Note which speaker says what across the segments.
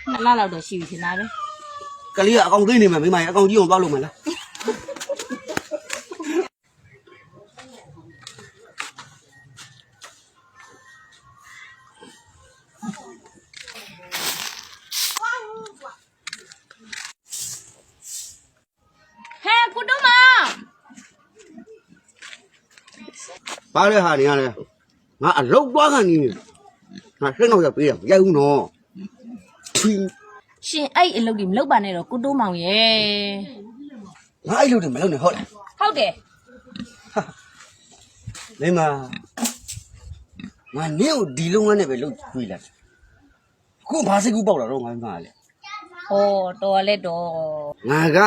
Speaker 1: 那老多洗去哪呗？
Speaker 2: ကလေးကအကောင်သိနေမှာမိမရဲ့အကောင်ကြီးအောင်သွားလို့မလားဘာလဲဟာနေရလဲငါအလုတ်သွားခံနေငါစိတ်တော့ရပေးရမရိုက်ဘူးနော်
Speaker 1: ရှင်အဲ့အလုပ်ဒီမလုပ်ပါနဲ့တော့ကိုတိုးမောင်ရဲ့
Speaker 2: ငါအဲ့လိုတွေမလုပ်နဲ့ဟုတ်လား
Speaker 1: ဟုတ်တယ်
Speaker 2: မိမငါနင့်ကိုဒီလုံးဝနဲ့ပဲလုပ်ကြွေးလိုက်အခုဘာစိတ်ကူးပေါက်လာတော့ငါမှလဲ
Speaker 1: ဟောတော်လဲတော်
Speaker 2: ငါက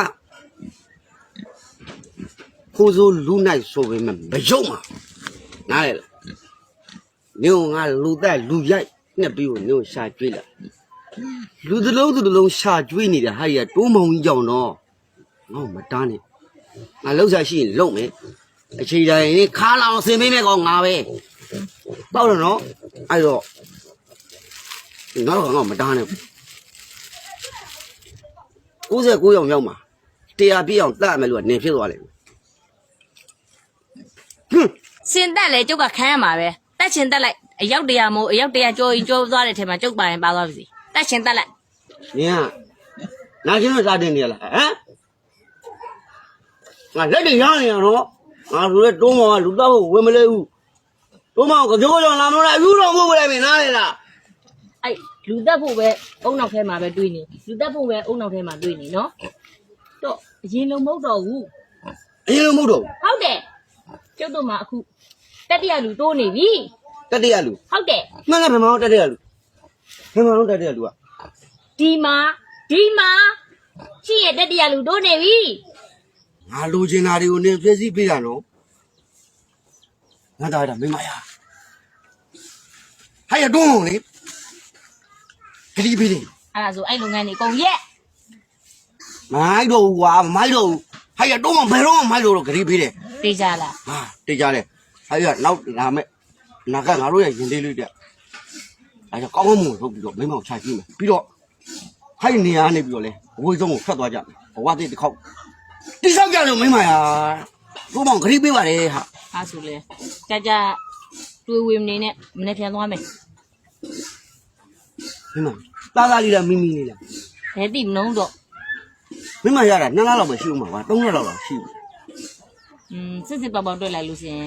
Speaker 2: ခိုးစိုးလူနိုင်ဆိုပေမဲ့မယုံမှာနားလေနင့်ငါလူသက်လူရိုက်နဲ့ပြီးကိုနင့်ရှာကြွေးလိုက်လူတစ်လုံးရှာကြွေးနေတဲ့ဟာကြီးကတိုးမောင်ကြီးကြောင်တော့ငါ့မတားနဲ့ငါလှုပ်ရှားရှိရင်လုံမယ်အချိန်တိုင်းခါလောင်ဆင်မင်းမဲ့ကောင်ငါပဲပေါ့တော့နော်အဲ့တော့ငါတော့ငါမတားနဲ့69ရောင်ရောက်မှာ100ပြည့်အောင်တတ်မယ်လို့ကနေဖြစ်သွားလိမ့်မယ်
Speaker 1: စင်တက်လေကျုပ်ကခမ်းရမှာပဲတက်ချင်တက်လိုက်အရောက်တရာမို့အရောက်တရာကြောရင်ကြောသွားတဲ့ထဲမှာကျုပ်ပါရင်ပါသွားပြီတက်ချင်တက်လိုက်
Speaker 2: နင်ကနာကျင်လို့စားတင်နေရလားဟမ်ငါလက်တွေရနေရတော့ငါဆိုရဲတိုးမောင်ကလူတော့ဝင်မလဲဘူးတိုးမောင်ကကြောကြောင်လာမလို့လားအယူတော်မို့ပဲမင်းနားလေလား
Speaker 1: အဲ့လူတက်ဖို့ပဲအုံနောက်ထဲမှာပဲတွေးနေလူတက်ဖို့ပဲအုံနောက်ထဲမှာတွေးနေနော်တော့အရင်လုံးမဟုတ်တော့ဘူး
Speaker 2: အရင်လုံးမဟုတ်တော့
Speaker 1: ဟုတ်တယ်ကျုပ်တို့မှာအခုတတိယလူတိုးနေပြီ
Speaker 2: တတိယလူ
Speaker 1: ဟုတ်တယ်
Speaker 2: မှန်လားဘယ်မှာတတိယလူဘယ်မှာတော့တတိယလူက
Speaker 1: ဒီမှာရှိရတတိယလူတိုးနေပြီ
Speaker 2: ငါလိုချင်တာတွေကိုနင်ပြည့်စည်ပေးတာနော်ငါသားတာမင်းမရဟာရတွန်းလေဂရီပေးတယ်
Speaker 1: အဲ့ဒါဆိုအဲ့လုပ်ငန်းတွေကုန်ရက်
Speaker 2: မိုက်တော့ကွာမိုက်တော့ဟာရတွန်းမဘယ်တော့မှမိုက်လို့ဂရီပေးတယ်
Speaker 1: တေးကြလား
Speaker 2: ဟာတေးကြတယ်ဟာရနောက်လာမဲ့နာကငါတို့ရဲ့ရင်သေးလေးတက်အဲ့တော့ကောင်းကောင်းမွန်ထုတ်ပြီးတော့မင်းမောင်ချကြည့်မယ်ပြီးတော့ဟိုက်နေရနေပြီးတော့လေအဝေးဆုံးကိုဖတ်သွားကြမယ်ဘဝတည်းတစ်ခေါက်တိဆောက်ကြလို့မင်းမရတို့မောင်ဂရီပေးပါလေဟာ
Speaker 1: အဲ့ဆိုလေကြတွေးဝေမနေနဲ့မနေ့ပြန်သွားမယ်
Speaker 2: မင်းမတားလေးလားမိမိလေးလား
Speaker 1: ဘယ်တိမနှုံးတော့
Speaker 2: မင်းမရတာ2လလောက်ပဲရှိဦးမှာပါ3လလောက်တော့ရှိဘူး
Speaker 1: စစ်ပေါက်တွေ့လိုက်လို့ရှင်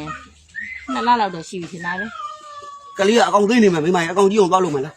Speaker 1: 2လလောက်တော့ရှိပြီထင်တာပဲ
Speaker 2: ကလေးကအကောင်သိနေမှာမင်းမရအကောင်ကြီးအောင်သွားလို့မလား